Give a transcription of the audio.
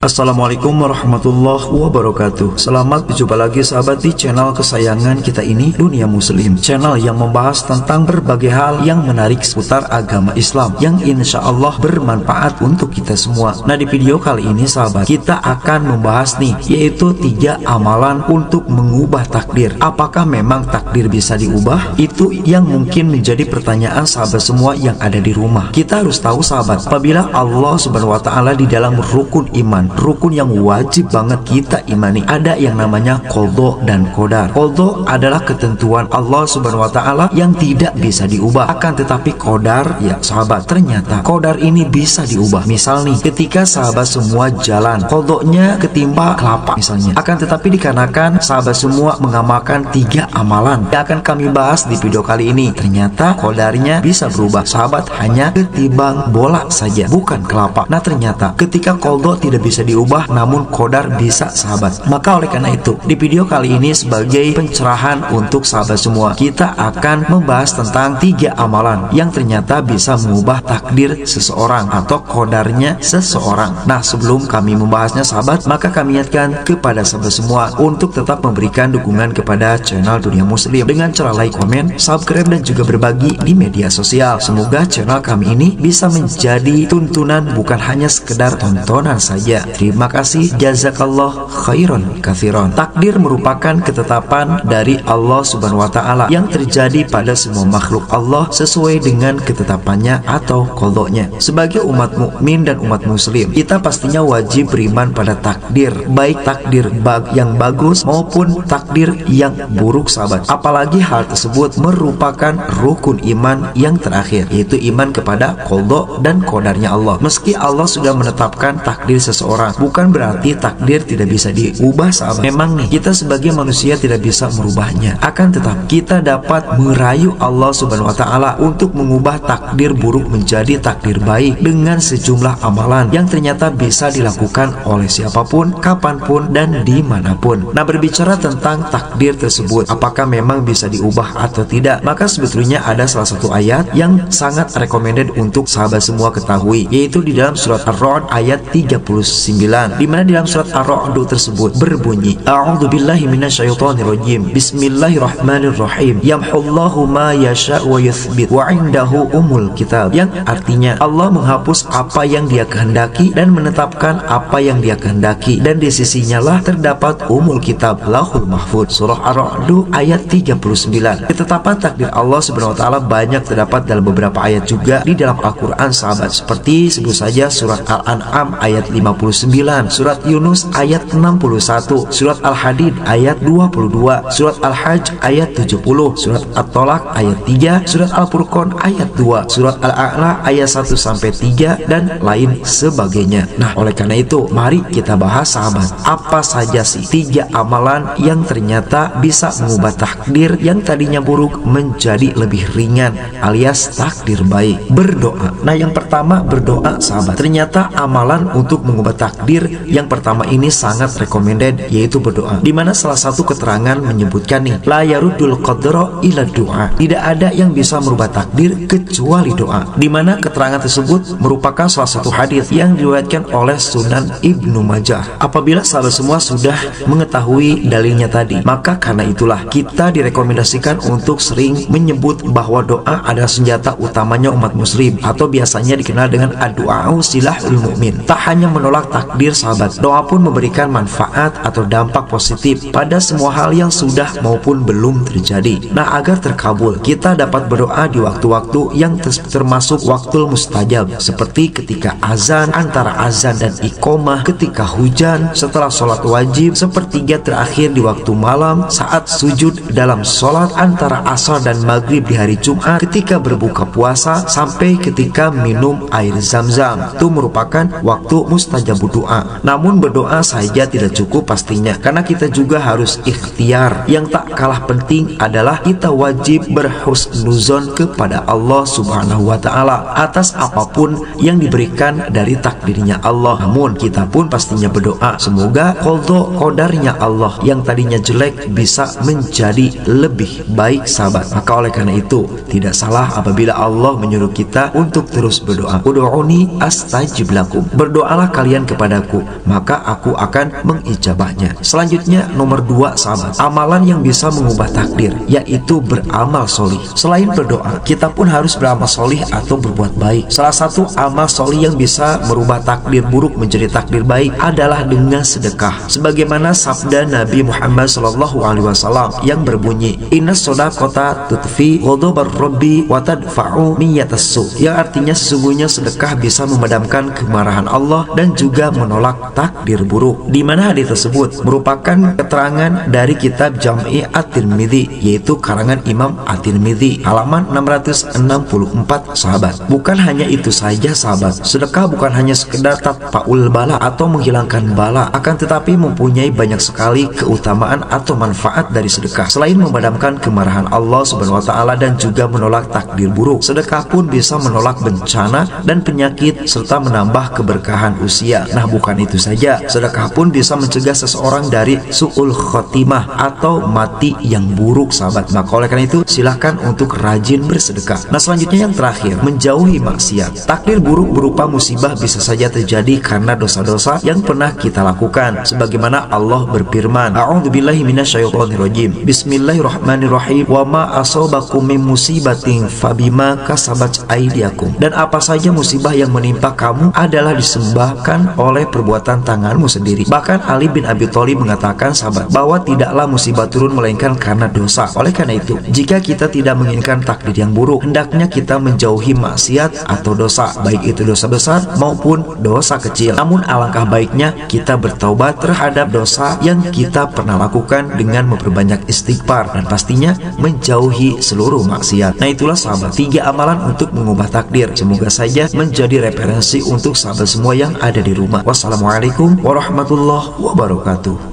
Assalamualaikum warahmatullahi wabarakatuh. Selamat berjumpa lagi sahabat di channel kesayangan kita ini, Dunia Muslim, channel yang membahas tentang berbagai hal yang menarik seputar agama Islam, yang insya Allah bermanfaat untuk kita semua. Nah, di video kali ini sahabat, kita akan membahas nih, yaitu 3 amalan untuk mengubah takdir. Apakah memang takdir bisa diubah? Itu yang mungkin menjadi pertanyaan sahabat semua yang ada di rumah. Kita harus tahu sahabat, apabila Allah Subhanahu wa Ta'ala di dalam rukun iman, rukun yang wajib banget kita imani, ada yang namanya qadha dan qadar. Qadha adalah ketentuan Allah Subhanahu wa Ta'ala yang tidak bisa diubah. Akan tetapi qadar, ya sahabat, ternyata qadar ini bisa diubah. Misal nih, ketika sahabat semua jalan, qadhanya ketimpa kelapa misalnya. Akan tetapi dikarenakan sahabat semua mengamalkan 3 amalan yang akan kami bahas di video kali ini, ternyata qadarnya bisa berubah. Sahabat, hanya ketimbang bola saja, bukan kelapa. Nah, ternyata ketika qadha tidak bisa diubah, namun qadar bisa sahabat. Maka oleh karena itu, di video kali ini sebagai pencerahan untuk sahabat semua, kita akan membahas tentang 3 amalan yang ternyata bisa mengubah takdir seseorang atau qadarnya seseorang. Nah, sebelum kami membahasnya sahabat, maka kami ingatkan kepada sahabat semua untuk tetap memberikan dukungan kepada channel Dunia Muslim dengan cara like, komen, subscribe, dan juga berbagi di media sosial. Semoga channel kami ini bisa menjadi tuntunan, bukan hanya sekedar tontonan saja. Terima kasih, jazakallah khairan katsiran. Takdir merupakan ketetapan dari Allah Subhanahu wa Ta'ala yang terjadi pada semua makhluk Allah sesuai dengan ketetapannya atau qadha-nya. Sebagai umat mukmin dan umat muslim, kita pastinya wajib beriman pada takdir, baik takdir yang bagus maupun takdir yang buruk sahabat. Apalagi hal tersebut merupakan rukun iman yang terakhir, yaitu iman kepada qadha dan qadarnya Allah. Meski Allah sudah menetapkan takdir seseorang, bukan berarti takdir tidak bisa diubah sahabat. Memang nih, kita sebagai manusia tidak bisa merubahnya. Akan tetapi kita dapat merayu Allah Subhanahu wa Ta'ala untuk mengubah takdir buruk menjadi takdir baik dengan sejumlah amalan yang ternyata bisa dilakukan oleh siapapun, kapanpun, dan dimanapun. Nah, berbicara tentang takdir tersebut, apakah memang bisa diubah atau tidak? Maka sebetulnya ada salah satu ayat yang sangat recommended untuk sahabat semua ketahui, yaitu di dalam surat Ar-Ra'd ayat 39, di mana di dalam surat Ar-Ra'd tersebut berbunyi, A'udzubillahi minasyaitonirrajim, Bismillahirrahmanirrahim, Yamhullahu ma yasha' wa yuthbit wa 'indahu umul kitab, yang artinya Allah menghapus apa yang Dia kehendaki dan menetapkan apa yang Dia kehendaki, dan di sisinya lah terdapat umul kitab, Lauhul Mahfuz. Surah Ar-Ra'd ayat 39. Ketetapan takdir Allah Subhanahu wa Ta'ala banyak terdapat dalam beberapa ayat juga di dalam Al-Quran sahabat, seperti sebut saja surat Al-An'am ayat 59, surat Yunus ayat 61, surat Al-Hadid ayat 22, surat Al-Hajj ayat 70, surat At-Tolak ayat 3, surat Al-Furqan ayat 2, surat Al-A'la ayat 1-3, dan lain sebagainya. Nah, oleh karena itu, mari kita bahas sahabat, apa saja sih 3 amalan yang ternyata bisa mengubah takdir yang tadinya buruk menjadi lebih ringan, alias takdir baik. Berdoa. Nah, yang pertama berdoa sahabat. Ternyata amalan untuk mengubah takdir yang pertama ini sangat recommended, yaitu berdoa. Dimana salah satu keterangan menyebutkan nih, la yaruddul qadra ila doa, tidak ada yang bisa merubah takdir kecuali doa. Dimana keterangan tersebut merupakan salah satu hadis yang diriwayatkan oleh Sunan Ibnu Majah. Apabila sahabat semua sudah mengetahui dalilnya tadi, maka karena itulah kita direkomendasikan untuk sering menyebut bahwa doa adalah senjata utamanya umat muslim, atau biasanya dikenal dengan ad-du'a'u silahul mu'min. Tak hanya menolak takdir sahabat, doa pun memberikan manfaat atau dampak positif pada semua hal yang sudah maupun belum terjadi. Nah, agar terkabul, kita dapat berdoa di waktu-waktu yang termasuk waktu mustajab, seperti ketika azan, antara azan dan iqomah, ketika hujan, setelah sholat wajib, sepertiga terakhir di waktu malam, saat sujud dalam sholat antara asar dan maghrib di hari Jumat, ketika berbuka puasa, sampai ketika minum air zam-zam. Itu merupakan waktu mustajabud doa. Namun berdoa saja tidak cukup pastinya, karena kita juga harus ikhtiar. Yang tak kalah penting adalah kita wajib berhusnuzon kepada Allah Subhanahu wa Ta'ala atas apapun yang diberikan dari takdirnya Allah. Namun kita pun pastinya berdoa semoga qadha qadarnya Allah yang tadinya jelek bisa menjadi lebih baik, sahabat. Maka oleh karena itu tidak salah apabila Allah menyuruh kita untuk terus berdoa. Ud'uni astajib lakum. Berdoalah kalian kepadaku, maka aku akan mengijabahnya. Selanjutnya nomor 2, sahabat, amalan yang bisa mengubah takdir, yaitu beramal solih. Selain berdoa, kita pun harus beramal solih atau berbuat baik. Salah satu amal solih yang bisa merubah takdir buruk menjadi takdir baik adalah dengan sedekah. Sebagaimana sabda Nabi Muhammad SAW yang berbunyi, Inna shodaqota tutfi ghadabar rabbi wa tadfa'u niyatassu, yang artinya sesungguhnya sedekah bisa memadamkan kemarahan Allah dan juga menolak takdir buruk. Di mana hadis tersebut merupakan keterangan dari kitab Jam'i At-Tirmidzi, yaitu karangan Imam At-Tirmidzi, halaman 664, sahabat. Bukan hanya itu saja, sahabat, sedekah bukan hanya sekedar tatfa'ul bala atau menghilangkan bala, akan tetapi mempunyai banyak sekali keutamaan atau manfaat dari sedekah. Selain memadamkan kemarahan Allah Subhanahu wa Ta'ala dan juga menolak takdir buruk, sedekah pun bisa menolak bencana dan penyakit serta menambah keberkahan usia. Nah, bukan itu saja, sedekah pun bisa mencegah seseorang dari su'ul khotimah atau mati yang buruk, sahabat. Maka oleh karena itu silahkan untuk rajin bersedekah. Nah, selanjutnya yang terakhir, menjauhi maksiat. Takdir buruk berupa musibah bisa saja terjadi karena dosa-dosa yang pernah kita lakukan. Sebagaimana Allah berfirman, A'udzubillahi minasyaitonirrajim. Bismillahirrahmanirrahim. Wa ma asobakum min musibatin fabima kasabat aydiakum. Dan apa saja musibah yang menimpa kamu adalah disebabkan oleh perbuatan tanganmu sendiri. Bahkan Ali bin Abi Thalib mengatakan, sahabat, bahwa tidaklah musibah turun melainkan karena dosa. Oleh karena itu, jika kita tidak menginginkan takdir yang buruk, hendaknya kita menjauhi maksiat atau dosa, baik itu dosa besar maupun dosa kecil. Namun alangkah baiknya kita bertaubat terhadap dosa yang kita pernah lakukan dengan memperbanyak istighfar dan pastinya menjauhi seluruh maksiat. Nah, itulah sahabat 3 amalan untuk mengubah takdir. Semoga saja menjadi referensi untuk sahabat semua yang ada di rumah. Wassalamualaikum warahmatullahi wabarakatuh.